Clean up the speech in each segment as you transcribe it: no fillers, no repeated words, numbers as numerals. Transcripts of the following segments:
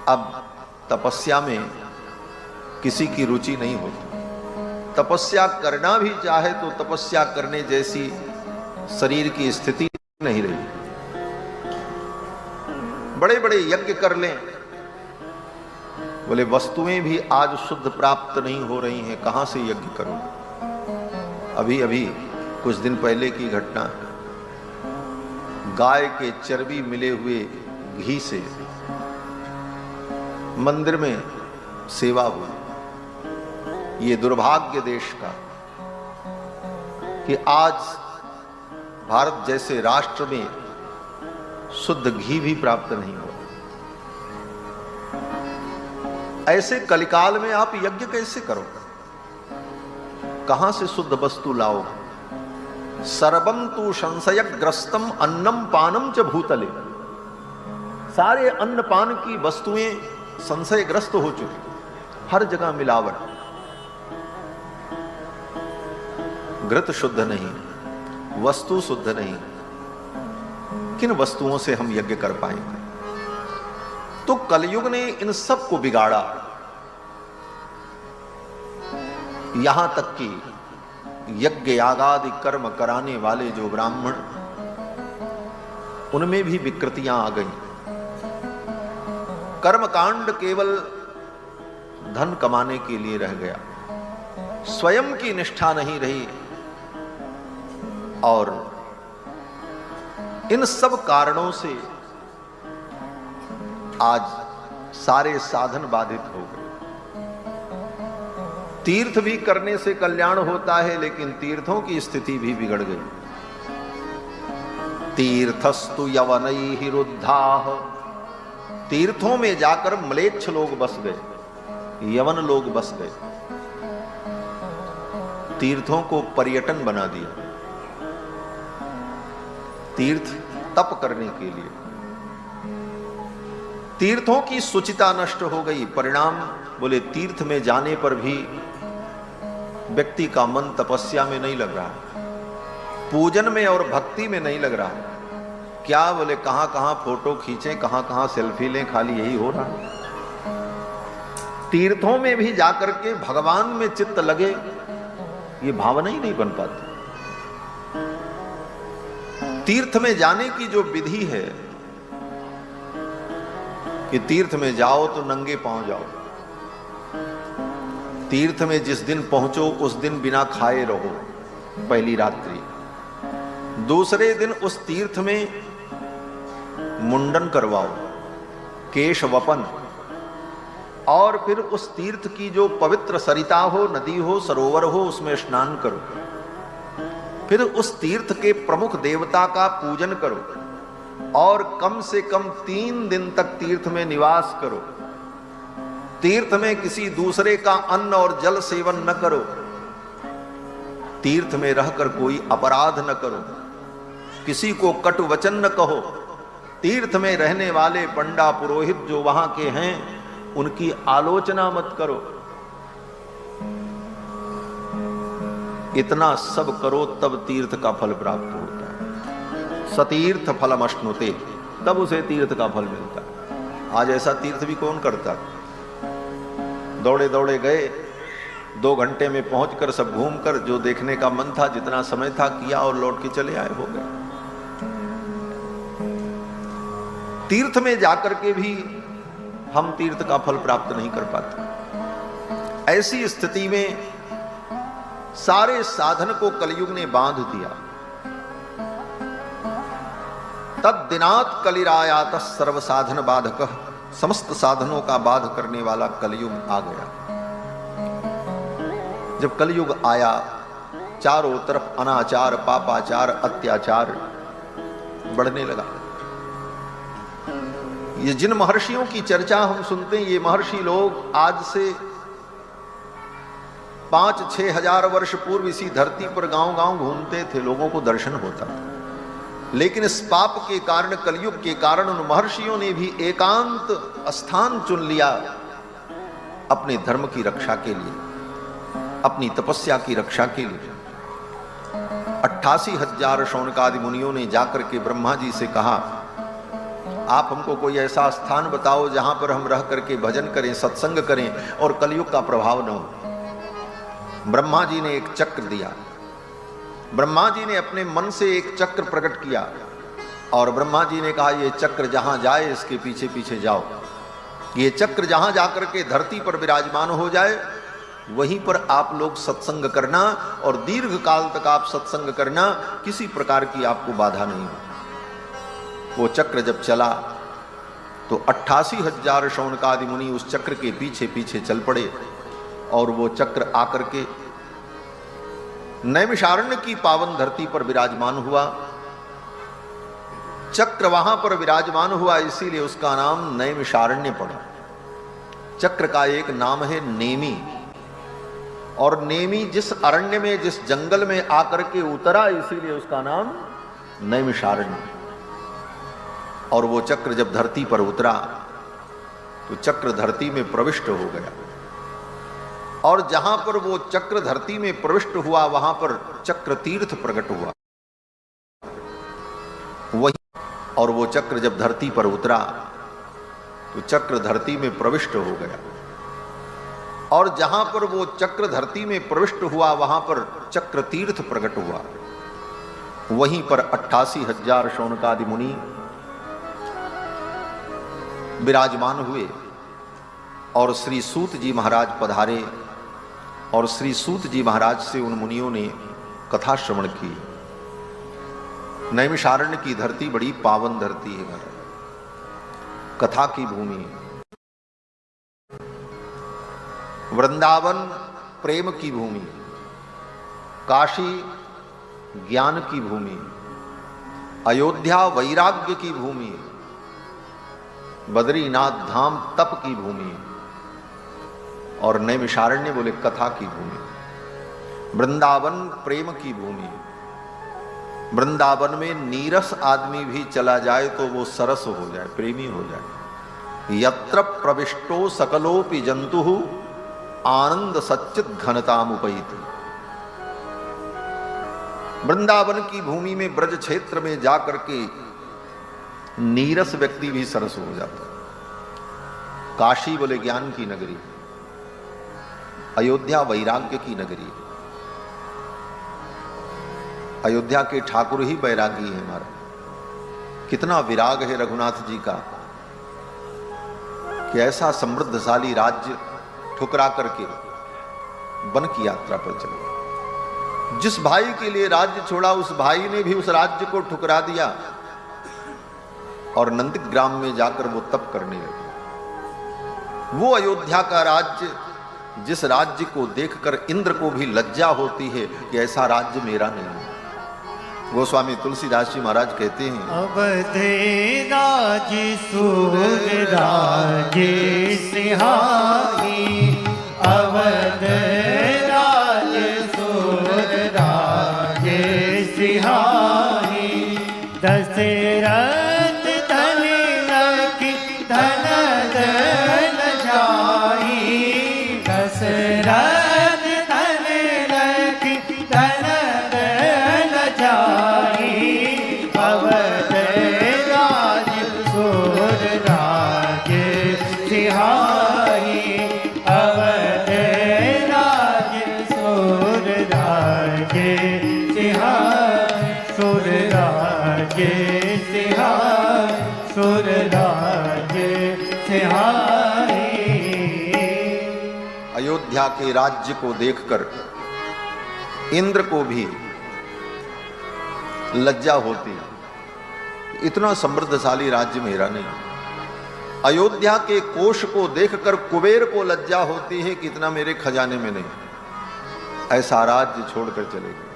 अब तपस्या में किसी की रुचि नहीं होती। तपस्या करना भी चाहे तो तपस्या करने जैसी शरीर की स्थिति नहीं रही। बड़े बड़े यज्ञ कर लें, बोले वस्तुएं भी आज शुद्ध प्राप्त नहीं हो रही हैं, कहां से यज्ञ करूं। अभी अभी कुछ दिन पहले की घटना, गाय के चर्बी मिले हुए घी से मंदिर में सेवा हुई। ये दुर्भाग्य देश का कि आज भारत जैसे राष्ट्र में शुद्ध घी भी प्राप्त नहीं हो। ऐसे कलिकाल में आप यज्ञ कैसे करो? कहां से शुद्ध वस्तु लाओ? सर्वम तु संशयग्रस्तम अन्नम पानम च भूतले। सारे अन्न पान की वस्तुएं संशयग्रस्त हो चुकी, हर जगह मिलावट। घृत शुद्ध नहीं, वस्तु शुद्ध नहीं, किन वस्तुओं से हम यज्ञ कर पाएंगे? तो कलयुग ने इन सब को बिगाड़ा। यहां तक कि यज्ञ यागादि कर्म कराने वाले जो ब्राह्मण, उनमें भी विकृतियां आ गई। कर्मकांड केवल धन कमाने के लिए रह गया, स्वयं की निष्ठा नहीं रही। और इन सब कारणों से आज सारे साधन बाधित हो गए। तीर्थ भी करने से कल्याण होता है, लेकिन तीर्थों की स्थिति भी बिगड़ गई। तीर्थस्तु यवनैहि रुद्धाः। तीर्थों में जाकर म्लेच्छ लोग बस गए, यवन लोग बस गए। तीर्थों को पर्यटन बना दिया, तीर्थ तप करने के लिए। तीर्थों की शुचिता नष्ट हो गई। परिणाम बोले तीर्थ में जाने पर भी व्यक्ति का मन तपस्या में नहीं लग रहा, पूजन में और भक्ति में नहीं लग रहा। क्या बोले कहां कहां फोटो खींचें, कहां कहां सेल्फी लें, खाली यही हो रहा है। तीर्थों में भी जाकर के भगवान में चित्त लगे, ये भावना ही नहीं बन पाती। तीर्थ में जाने की जो विधि है कि तीर्थ में जाओ तो नंगे पांव जाओ, तीर्थ में जिस दिन पहुंचो उस दिन बिना खाए रहो पहली रात्रि, दूसरे दिन उस तीर्थ में मुंडन करवाओ, केश वपन, और फिर उस तीर्थ की जो पवित्र सरिता हो, नदी हो, सरोवर हो, उसमें स्नान करो। फिर उस तीर्थ के प्रमुख देवता का पूजन करो और कम से कम 3 दिन तक तीर्थ में निवास करो। तीर्थ में किसी दूसरे का अन्न और जल सेवन न करो। तीर्थ में रहकर कोई अपराध न करो, किसी को कटु वचन न कहो। तीर्थ में रहने वाले पंडा पुरोहित जो वहां के हैं उनकी आलोचना मत करो। इतना सब करो तब तीर्थ का फल प्राप्त होता है। सतीर्थ फलमश्नुते, तब उसे तीर्थ का फल मिलता है। आज ऐसा तीर्थ भी कौन करता? दौड़े दौड़े गए, 2 घंटे में पहुंचकर सब घूमकर जो देखने का मन था, जितना समय था किया और लौट के चले आए, हो गए। तीर्थ में जाकर के भी हम तीर्थ का फल प्राप्त नहीं कर पाते। ऐसी स्थिति में सारे साधन को कलयुग ने बांध दिया। तद दिनात कलिरायात सर्व साधन बाधक। समस्त साधनों का बाध करने वाला कलयुग आ गया। जब कलयुग आया, चारों तरफ अनाचार, पापाचार, अत्याचार बढ़ने लगा। ये जिन महर्षियों की चर्चा हम सुनते हैं, ये महर्षि लोग आज से 5-6 हजार वर्ष पूर्व इसी धरती पर गांव-गांव घूमते थे, लोगों को दर्शन होता था। लेकिन इस पाप के कारण, कलयुग के कारण, उन महर्षियों ने भी एकांत स्थान चुन लिया अपने धर्म की रक्षा के लिए, अपनी तपस्या की रक्षा के लिए। 88,000 शौनकादि मुनियों ने जाकर के ब्रह्मा जी से कहा, आप हमको कोई ऐसा स्थान बताओ जहां पर हम रह करके भजन करें, सत्संग करें और कलयुग का प्रभाव न हो। ब्रह्मा जी ने एक चक्र दिया। ब्रह्मा जी ने अपने मन से एक चक्र प्रकट किया और ब्रह्मा जी ने कहा ये चक्र जहां जाए इसके पीछे पीछे जाओ। ये चक्र जहां जाकर के धरती पर विराजमान हो जाए वहीं पर आप लोग सत्संग करना और दीर्घ काल तक आप सत्संग करना, किसी प्रकार की आपको बाधा नहीं हो। वो चक्र जब चला तो 88,000 शौनकादि मुनि उस चक्र के पीछे पीछे चल पड़े और वो चक्र आकर के नैमिषारण्य की पावन धरती पर विराजमान हुआ। चक्र वहां पर विराजमान हुआ इसीलिए उसका नाम नैमिषारण्य पड़ा। चक्र का एक नाम है नेमी, और नेमी जिस अरण्य में, जिस जंगल में आकर के उतरा इसीलिए उसका नाम नैमिषारण्य। और वो चक्र जब धरती पर उतरा तो चक्र धरती में प्रविष्ट हो गया, और जहां पर वो चक्र धरती में प्रविष्ट हुआ वहां पर चक्र तीर्थ प्रकट हुआ। वही और वो चक्र जब धरती पर उतरा तो चक्र धरती में प्रविष्ट हो गया, और जहां पर वो चक्र धरती में प्रविष्ट हुआ वहां पर चक्र तीर्थ प्रकट हुआ। वहीं पर 88,000 शौनकादि मुनि विराजमान हुए और श्री सूत जी महाराज पधारे और श्री सूत जी महाराज से उन मुनियों ने कथा श्रवण की। नैमिषारण्य की धरती बड़ी पावन धरती है, कथा की भूमि है। वृंदावन प्रेम की भूमि, काशी ज्ञान की भूमि, अयोध्या वैराग्य की भूमि, बद्रीनाथ धाम तप की भूमि, और नैमिषारण्य बोले कथा की भूमि। वृंदावन प्रेम की भूमि। वृंदावन में नीरस आदमी भी चला जाए तो वो सरस हो जाए, प्रेमी हो जाए। यत्र प्रविष्टो सकलोपि जंतु आनंद सच्चित घनतामुपैति। वृंदावन की भूमि में, ब्रज क्षेत्र में जाकर के नीरस व्यक्ति भी सरस हो जाता है। काशी बोले ज्ञान की नगरी, अयोध्या वैराग्य की नगरी। अयोध्या के ठाकुर ही बैरागी है हमारा। कितना विराग है रघुनाथ जी का कि ऐसा समृद्धशाली राज्य ठुकरा करके वन की यात्रा पर चले। जिस भाई के लिए राज्य छोड़ा उस भाई ने भी उस राज्य को ठुकरा दिया और नंदग्राम में जाकर वो तप करने लगे। वो अयोध्या का राज्य, जिस राज्य को देखकर इंद्र को भी लज्जा होती है कि ऐसा राज्य मेरा नहीं है। गोस्वामी तुलसीदास जी महाराज कहते हैं, अवध राज सुर राज सिंहाही, अवध राज सुर राज सिंहाही, दशरथ धन लखी धन दल जाई, दशरथ धन लखी धन दल जाई, अवध राज सुर राज सिंहाही, अवध राज सुर राज सिंहाही, सुर राज सिंहाही, सुर राज सिंहाही। अयोध्या के राज्य को देखकर इंद्र को भी लज्जा होती है, इतना समृद्धशाली राज्य मेरा नहीं। अयोध्या के कोष को देखकर कुबेर को लज्जा होती है कि इतना मेरे खजाने में नहीं, ऐसा राज्य छोड़कर चले गए।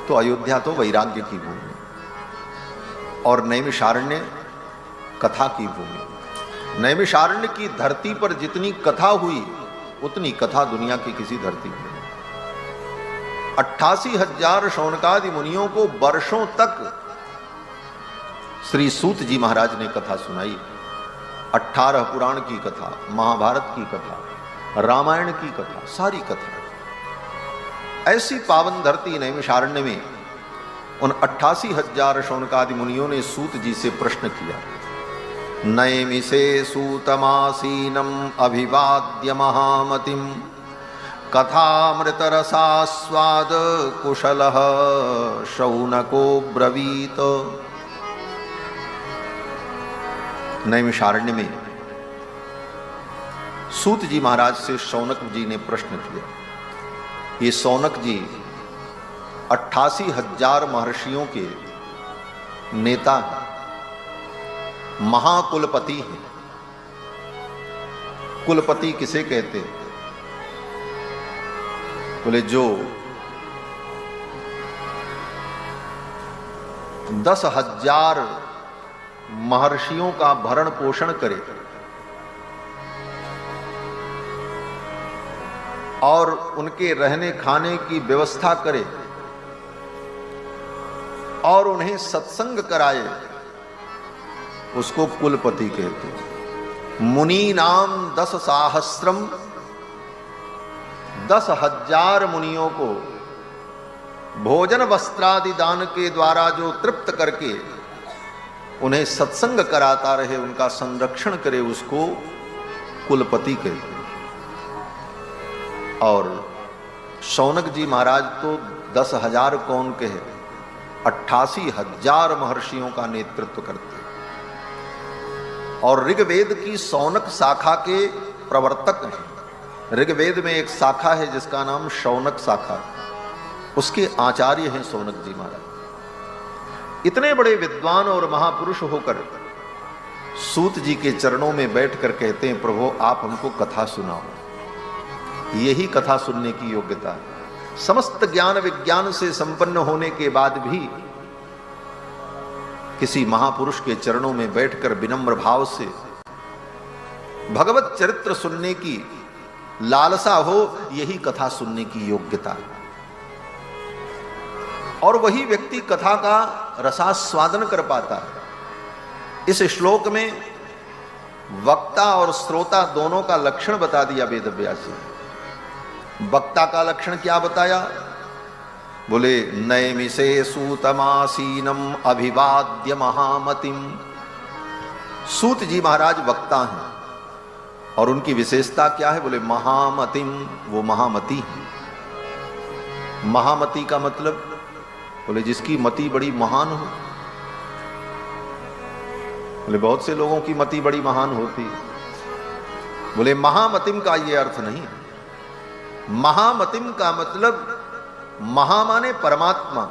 तो अयोध्या तो वैराग्य की भूमि और नैमिषारण्य कथा की भूमि। नैमिषारण्य की धरती पर जितनी कथा हुई उतनी कथा दुनिया की किसी धरती पर नहीं। 88,000 शौनकादि मुनियों को वर्षों तक श्री सूत जी महाराज ने कथा सुनाई। 18 पुराण की कथा, महाभारत की कथा, रामायण की कथा, सारी कथा। ऐसी पावन धरती नैमिषारण्य में उन 88,000 शौनकादि मुनियों ने सूत जी से प्रश्न किया। नैमिषे सूतमासीनम अभिवाद्य महामतिम कथामृतरसास्वाद कुशलः शौनको ब्रवीत। नैमिषारण्य में सूत जी महाराज से शौनक जी ने प्रश्न किया। ये शौनक जी 88,000 महर्षियों के नेता हैं, महाकुलपति हैं। कुलपति किसे कहते हैं? बोले जो 10,000 महर्षियों का भरण पोषण करे और उनके रहने खाने की व्यवस्था करे और उन्हें सत्संग कराए, उसको कुलपति कहते हैं। मुनि नाम 10 सहस्रम, 10,000 मुनियों को भोजन वस्त्रादि दान के द्वारा जो तृप्त करके उन्हें सत्संग कराता रहे, उनका संरक्षण करे, उसको कुलपति कहते हैं। और शौनक जी महाराज तो 10,000 कौन के हैं, 88,000 महर्षियों का नेतृत्व करते हैं और ऋग्वेद की शौनक शाखा के प्रवर्तक हैं। ऋग्वेद में एक शाखा है जिसका नाम शौनक शाखा, उसके आचार्य हैं शौनक जी महाराज। इतने बड़े विद्वान और महापुरुष होकर सूत जी के चरणों में बैठकर कहते हैं, प्रभु आप हमको कथा सुनाओ। यही कथा सुनने की योग्यता है। समस्त ज्ञान विज्ञान से संपन्न होने के बाद भी किसी महापुरुष के चरणों में बैठकर विनम्र भाव से भगवत चरित्र सुनने की लालसा हो, यही कथा सुनने की योग्यता है। और वही व्यक्ति कथा का रसास्वादन कर पाता है। इस श्लोक में वक्ता और श्रोता दोनों का लक्षण बता दिया वेद व्यास जी। वक्ता का लक्षण क्या बताया? बोले नैमिषे सूतमासीनम अभिवाद्य महामतिम। सूत जी महाराज वक्ता हैं और उनकी विशेषता क्या है? बोले महामतिम, वो महामती है। महामती का मतलब बोले जिसकी मति बड़ी महान हो। बोले बहुत से लोगों की मति बड़ी महान होती है। बोले महामतिम का ये अर्थ नहीं है। महामतिम का मतलब महा माने परमात्मा,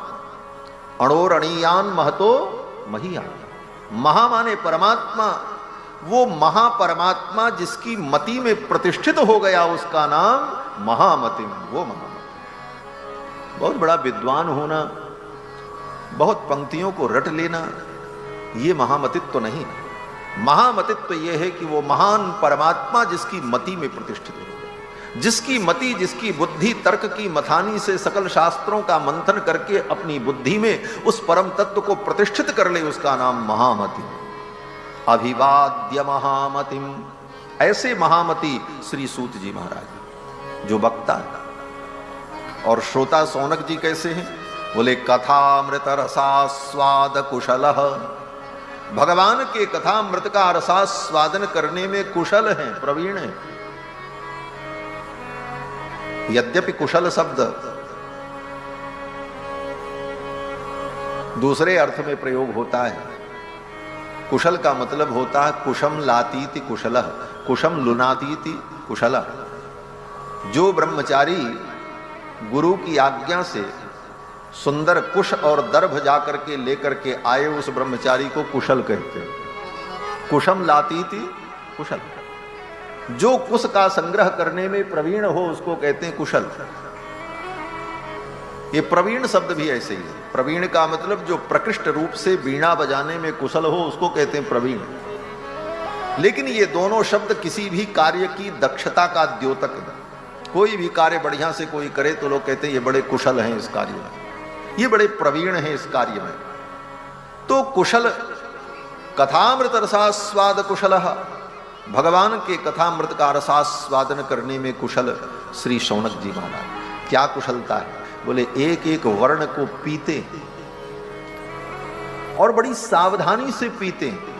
अणोरणीयान महतो महियान। महा माने परमात्मा, वो महापरमात्मा जिसकी मति में प्रतिष्ठित हो गया, उसका नाम महामतिम, वो महामतिम। बहुत बड़ा विद्वान होना, बहुत पंक्तियों को रट लेना, ये महामतित्व तो नहीं। महामतित्व तो ये है कि वो महान परमात्मा जिसकी मति में प्रतिष्ठित हो, जिसकी मति, जिसकी बुद्धि तर्क की मथानी से सकल शास्त्रों का मंथन करके अपनी बुद्धि में उस परम तत्व को प्रतिष्ठित कर ले, उसका नाम महामति। अभिवाद्य महामतिम, ऐसे महामति श्री सूत जी महाराज जो वक्ता है। और श्रोता शौनक जी कैसे हैं? बोले कथामृत रसास्वाद कुशलः। भगवान के कथामृत का रसास्वादन करने में कुशल हैं, प्रवीण हैं। यद्यपि कुशल शब्द दूसरे अर्थ में प्रयोग होता है। कुशल का मतलब होता है कुशम लातीति कुशलः, कुशम लुनातीति कुशलः। जो ब्रह्मचारी गुरु की आज्ञा से सुंदर कुश और दर्भ जाकर के लेकर के आए, उस ब्रह्मचारी को कुशल कहते हैं। कुशम लातीति कुशल। जो कुश का संग्रह करने में प्रवीण हो उसको कहते हैं कुशल। ये प्रवीण शब्द भी ऐसे ही है। प्रवीण का मतलब जो प्रकृष्ट रूप से वीणा बजाने में कुशल हो उसको कहते हैं प्रवीण। लेकिन ये दोनों शब्द किसी भी कार्य की दक्षता का द्योतक है। कोई भी कार्य बढ़िया से कोई करे तो लोग कहते हैं ये बड़े कुशल हैं इस कार्य में, ये बड़े प्रवीण हैं इस कार्य में। तो कुशल, कथामृत रसास्वाद कुशलः, भगवान के कथामृत का रसास्वादन करने में कुशल श्री शौनक जी महाराज। क्या कुशलता है? बोले एक एक वर्ण को पीते, और बड़ी सावधानी से पीते हैं।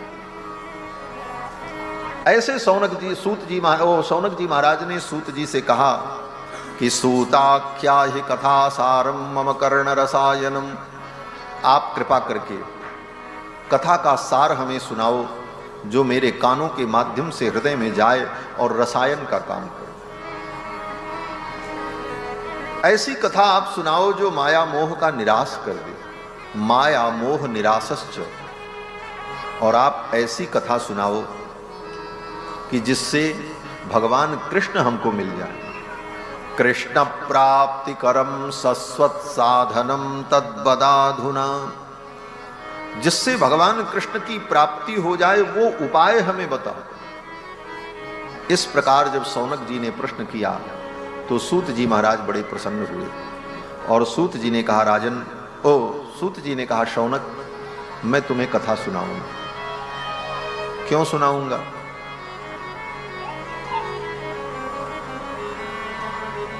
ऐसे सौनक जी महाराज ने सूत जी से कहा कि सूताख्या ही कथा सारम मम कर्ण रसायनम, आप कृपा करके कथा का सार हमें सुनाओ जो मेरे कानों के माध्यम से हृदय में जाए और रसायन का काम करे। ऐसी कथा आप सुनाओ जो माया मोह का निराश कर दे, माया मोह निरासश्च। और आप ऐसी कथा सुनाओ कि जिससे भगवान कृष्ण हमको मिल जाए। कृष्ण प्राप्ति करम सस्वत साधनम तद्बदाधुना, जिससे भगवान कृष्ण की प्राप्ति हो जाए वो उपाय हमें बताओ। इस प्रकार जब सौनक जी ने प्रश्न किया तो सूत जी महाराज बड़े प्रसन्न हुए और सूत जी ने कहा, राजन सूत जी ने कहा, शौनक मैं तुम्हें कथा सुनाऊंगा। क्यों सुनाऊंगा?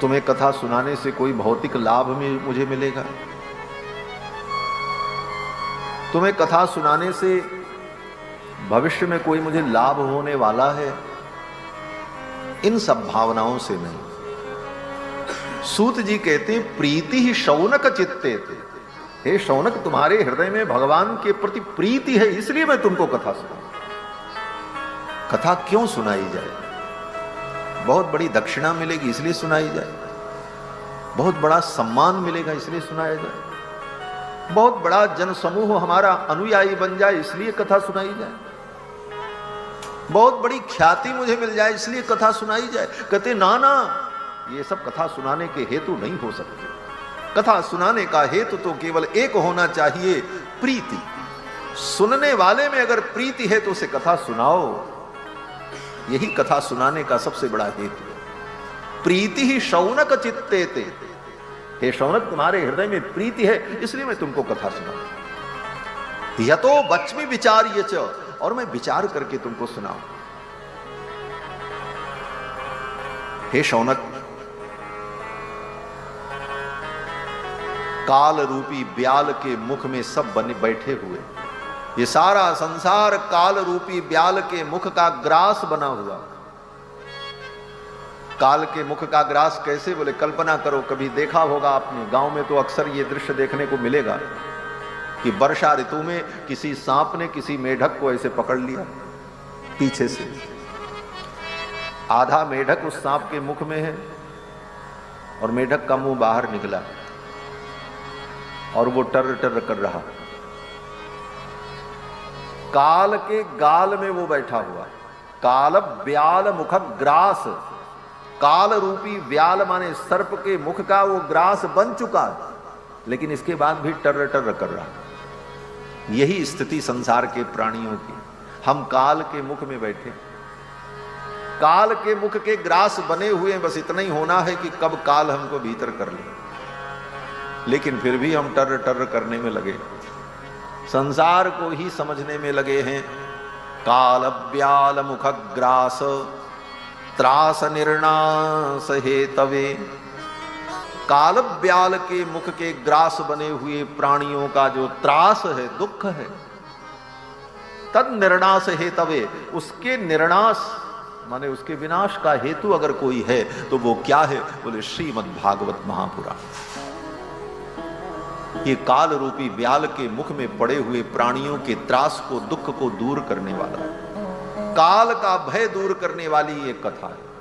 तुम्हें कथा सुनाने से कोई भौतिक लाभ में मुझे मिलेगा? तुम्हें कथा सुनाने से भविष्य में कोई मुझे लाभ होने वाला है? इन सब भावनाओं से नहीं। सूत जी कहते प्रीति ही शौनक चित्ते थे। हे शौनक, तुम्हारे हृदय में भगवान के प्रति प्रीति है, इसलिए मैं तुमको कथा सुनाऊं। कथा क्यों सुनाई जाए? बहुत बड़ी दक्षिणा मिलेगी इसलिए सुनाई जाए, बहुत बड़ा सम्मान मिलेगा इसलिए सुनाया जाए, बहुत बड़ा जन समूह हमारा अनुयायी बन जाए इसलिए कथा सुनाई जाए, बहुत बड़ी ख्याति मुझे मिल जाए इसलिए कथा सुनाई जाए। कहते ना ना, ये सब कथा सुनाने के हेतु नहीं हो सकते। कथा सुनाने का हेतु तो केवल एक होना चाहिए, प्रीति। सुनने वाले में अगर प्रीति है तो उसे कथा सुनाओ। यही कथा सुनाने का सबसे बड़ा हेतु है। प्रीति ही शौनक चित्ते थे। हे शौनक, तुम्हारे हृदय में प्रीति है इसलिए मैं तुमको कथा सुनाऊं। यतो वच्मि विचार्य च, और मैं विचार करके तुमको सुनाऊं। हे शौनक, काल रूपी ब्याल के मुख में सब बने बैठे हुए, ये सारा संसार काल रूपी ब्याल के मुख का ग्रास बना हुआ। काल के मुख का ग्रास कैसे? बोले कल्पना करो, कभी देखा होगा आपने, गांव में तो अक्सर ये दृश्य देखने को मिलेगा कि वर्षा ऋतु में किसी सांप ने किसी मेढक को ऐसे पकड़ लिया पीछे से, आधा मेढक उस सांप के मुख में है और मेढक का मुंह बाहर निकला और वो टर टर कर रहा। काल के गाल में वो बैठा हुआ। काल ब्याल मुख ग्रास, काल रूपी व्याल माने सर्प के मुख का वो ग्रास बन चुका है, लेकिन इसके बाद भी टर टर कर रहा। यही स्थिति संसार के प्राणियों की। हम काल के मुख में बैठे, काल के मुख के ग्रास बने हुए, बस इतना ही होना है कि कब काल हमको भीतर कर ले, लेकिन फिर भी हम टर टर करने में लगे, संसार को ही समझने में लगे हैं। काल ब्याल मुख ग्रास त्रास निर्णास हेतवे। काल ब्याल के मुख के ग्रास बने हुए प्राणियों का जो त्रास है, दुख है, तद निर्णास हेतवे, उसके निर्णास माने उसके विनाश का हेतु अगर कोई है तो वो क्या है? बोले श्रीमद् भागवत महापुराण। ये काल रूपी ब्याल के मुख में पड़े हुए प्राणियों के त्रास को, दुख को दूर करने वाला, काल का भय दूर करने वाली ये कथा है।